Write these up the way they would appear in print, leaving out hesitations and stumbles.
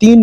3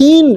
3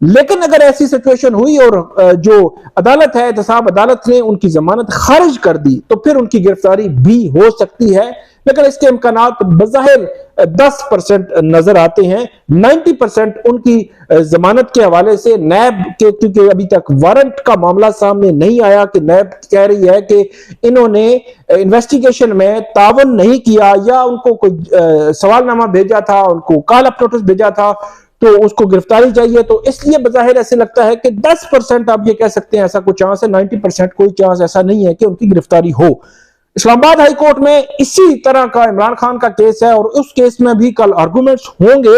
لیکن اگر ایسی سچویشن ہوئی اور جو عدالت ہے احتساب عدالت نے ان کی ضمانت خارج کر دی تو پھر ان کی گرفتاری بھی ہو سکتی ہے، لیکن اس کے امکانات بظاہر 10% نظر آتے ہیں۔ 90% ان کی ضمانت کے حوالے سے نیب کے، کیونکہ ابھی تک وارنٹ کا معاملہ سامنے نہیں آیا کہ نیب کہہ رہی ہے کہ انہوں نے انویسٹیگیشن میں تعاون نہیں کیا یا ان کو کوئی سوال نامہ بھیجا تھا، ان کو کال اپ نوٹس بھیجا تھا تو اس کو گرفتاری چاہیے، تو اس لیے بظاہر ایسے لگتا ہے کہ 10% آپ یہ کہہ سکتے ہیں ایسا کوئی چانس ہے، 90% کوئی چانس ایسا نہیں ہے کہ ان کی گرفتاری ہو۔ اسلام آباد ہائی کورٹ میں اسی طرح کا عمران خان کا کیس ہے اور اس کیس میں بھی کل آرگومنٹس ہوں گے،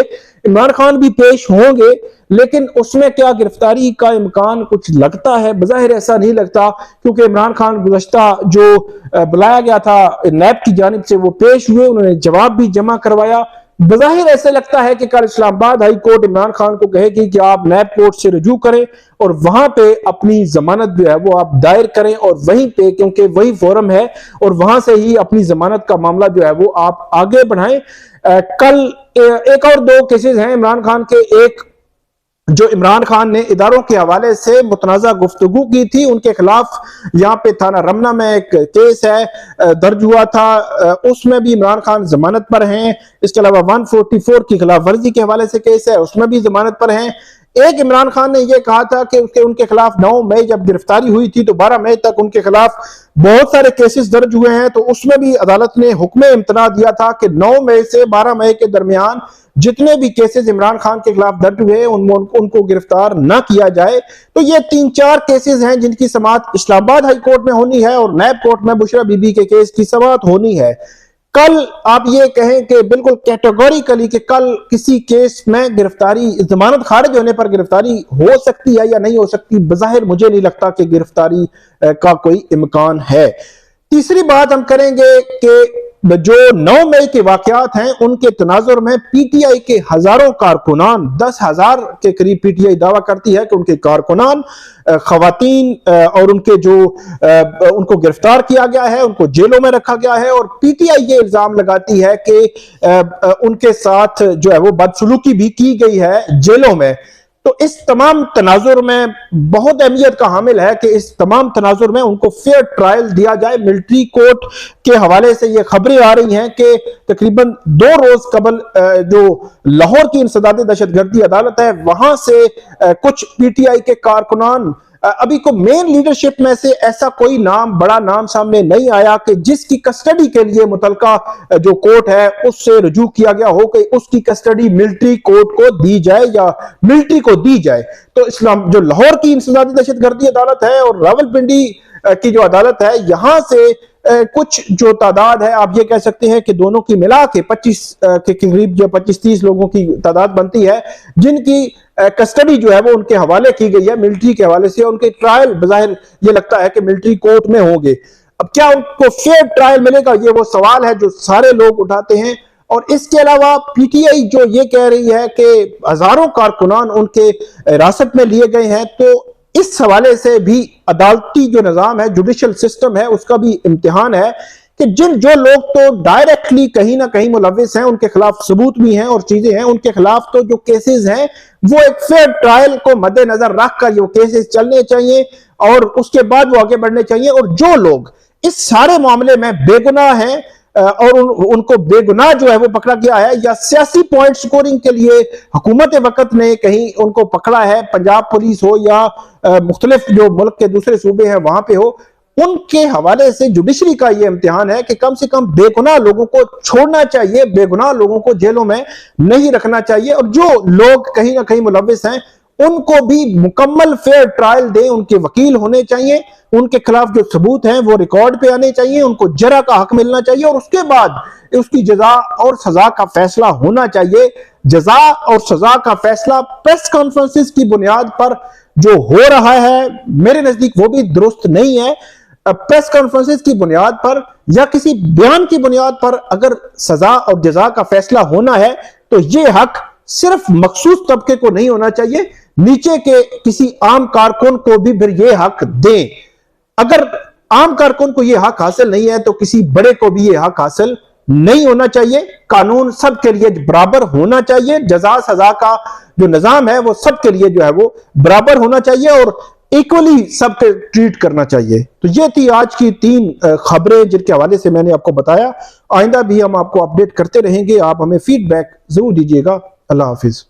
عمران خان بھی پیش ہوں گے، لیکن اس میں کیا گرفتاری کا امکان کچھ لگتا ہے؟ بظاہر ایسا نہیں لگتا، کیونکہ عمران خان گزشتہ جو بلایا گیا تھا نیب کی جانب سے وہ پیش ہوئے، انہوں نے جواب بھی جمع کروایا۔ بظاہر ایسے لگتا ہے کہ کل اسلام آباد ہائی کورٹ عمران خان کو کہے گی کہ آپ نیب کورٹ سے رجوع کریں اور وہاں پہ اپنی ضمانت جو ہے وہ آپ دائر کریں، اور وہیں پہ، کیونکہ وہی فورم ہے اور وہاں سے ہی اپنی ضمانت کا معاملہ جو ہے وہ آپ آگے بڑھائیں۔ کل ایک اور دو کیسز ہیں عمران خان کے، ایک جو عمران خان نے اداروں کے حوالے سے متنازع گفتگو کی تھی ان کے خلاف یہاں پہ تھانہ رمنہ میں ایک کیس ہے درج ہوا تھا، اس میں بھی عمران خان ضمانت پر ہیں۔ اس کے علاوہ 144 کی خلاف ورزی کے حوالے سے کیس ہے، اس میں بھی ضمانت پر ہیں۔ ایک عمران خان نے یہ کہا تھا کہ ان کے خلاف 9 مئی جب گرفتاری ہوئی تھی تو 12 مئی تک ان کے خلاف بہت سارے کیسز درج ہوئے ہیں، تو اس میں بھی عدالت نے حکم امتناع دیا تھا کہ 9 مئی سے 12 مئی کے درمیان جتنے بھی کیسز عمران خان کے خلاف درج ہوئے ان کو گرفتار نہ کیا جائے۔ تو یہ 3-4 کیسز ہیں جن کی سماعت اسلام آباد ہائی کورٹ میں ہونی ہے اور نیب کورٹ میں بشرا بی بی کے کیس کی سماعت ہونی ہے۔ کل آپ یہ کہیں کہ بالکل کیٹیگوریکلی کہ کل کسی کیس میں گرفتاری، ضمانت خارج ہونے پر گرفتاری ہو سکتی ہے یا نہیں ہو سکتی، بظاہر مجھے نہیں لگتا کہ گرفتاری کا کوئی امکان ہے۔ تیسری بات ہم کریں گے کہ جو 9 مئی کے واقعات ہیں ان کے تناظر میں پی ٹی آئی کے ہزاروں کارکنان، 10,000 کے قریب پی ٹی آئی دعویٰ کرتی ہے کہ ان کے کارکنان، خواتین اور ان کے جو ان کو گرفتار کیا گیا ہے، ان کو جیلوں میں رکھا گیا ہے، اور پی ٹی آئی یہ الزام لگاتی ہے کہ ان کے ساتھ جو ہے وہ بدسلوکی بھی کی گئی ہے جیلوں میں۔ تو اس تمام تناظر میں بہت اہمیت کا حامل ہے کہ اس تمام تناظر میں ان کو فیئر ٹرائل دیا جائے۔ ملٹری کورٹ کے حوالے سے یہ خبریں آ رہی ہیں کہ تقریباً 2 روز قبل جو لاہور کی انسداد دہشت گردی عدالت ہے وہاں سے کچھ پی ٹی آئی کے کارکنان، ابھی کو مین لیڈرشپ میں سے ایسا کوئی نام، بڑا نام سامنے نہیں آیا کہ جس کی کسٹڈی کے لیے متعلقہ جو کورٹ ہے اس سے رجوع کیا گیا ہو کہ اس کی کسٹڈی ملٹری کورٹ کو دی جائے یا ملٹری کو دی جائے۔ تو اسلام جو لاہور کی انسداد دہشت گردی عدالت ہے اور راولپنڈی کی جو عدالت ہے یہاں سے کچھ جو تعداد ہے آپ یہ کہہ سکتے ہیں کہ دونوں کی ملا کے 25 کے قریب جو 25-30 لوگوں کی تعداد بنتی ہے جن کی کسٹڈی جو ہے وہ ان کے حوالے کی گئی ہے ملٹری کے حوالے سے۔ ان کے ٹرائل بظاہر یہ لگتا ہے کہ ملٹری کورٹ میں ہوں گے۔ اب کیا ان کو فیئر ٹرائل ملے گا، یہ وہ سوال ہے جو سارے لوگ اٹھاتے ہیں۔ اور اس کے علاوہ پی ٹی آئی جو یہ کہہ رہی ہے کہ ہزاروں کارکنان ان کے حراست میں لیے گئے ہیں، تو اس حوالے سے بھی عدالتی جو نظام ہے، جوڈیشل سسٹم ہے، اس کا بھی امتحان ہے کہ جو لوگ تو ڈائریکٹلی کہیں نہ کہیں ملوث ہیں، ان کے خلاف ثبوت بھی ہیں اور چیزیں ہیں، ان کے خلاف تو جو کیسز ہیں وہ ایک فیئر ٹرائل کو مد نظر رکھ کر یہ کیسز چلنے چاہیے اور اس کے بعد وہ آگے بڑھنے چاہیے۔ اور جو لوگ اس سارے معاملے میں بے گناہ ہیں اور ان کو بے گناہ جو ہے وہ پکڑا گیا ہے یا سیاسی پوائنٹ سکورنگ کے لیے حکومت وقت نے کہیں ان کو پکڑا ہے، پنجاب پولیس ہو یا مختلف جو ملک کے دوسرے صوبے ہیں وہاں پہ ہو، ان کے حوالے سے جوڈیشری کا یہ امتحان ہے کہ کم سے کم بے گناہ لوگوں کو چھوڑنا چاہیے، بے گناہ لوگوں کو جیلوں میں نہیں رکھنا چاہیے، اور جو لوگ کہیں نہ کہیں ملوث ہیں ان کو بھی مکمل فیئر ٹرائل دیں، ان کے وکیل ہونے چاہیے، ان کے خلاف جو ثبوت ہیں وہ ریکارڈ پہ آنے چاہیے، ان کو جرح کا حق ملنا چاہیے، اور اس کے بعد اس کی جزا اور سزا کا فیصلہ ہونا چاہیے۔ جزا اور سزا کا فیصلہ پریس کانفرنسز کی بنیاد پر جو ہو رہا ہے میرے نزدیک وہ بھی درست نہیں ہے۔ پریس کانفرنسز کی بنیاد پر یا کسی بیان کی بنیاد پر اگر سزا اور جزا کا فیصلہ ہونا ہے تو یہ حق صرف مخصوص طبقے کو نہیں ہونا چاہیے، نیچے کے کسی عام کارکن کو بھی پھر یہ حق دیں۔ اگر عام کارکن کو یہ حق حاصل نہیں ہے تو کسی بڑے کو بھی یہ حق حاصل نہیں ہونا چاہیے. قانون سب کے لیے برابر ہونا چاہیے. جزا سزا کا جو نظام ہے وہ سب کے لیے جو ہے وہ برابر ہونا چاہیے اور ایکولی سب کے ٹریٹ کرنا چاہیے. تو یہ تھی آج کی 3 خبریں جن کے حوالے سے میں نے آپ کو بتایا. آئندہ بھی ہم آپ کو اپڈیٹ کرتے رہیں گے. آپ ہمیں فیڈ بیک ضرور دیجیے گا. اللہ حافظ.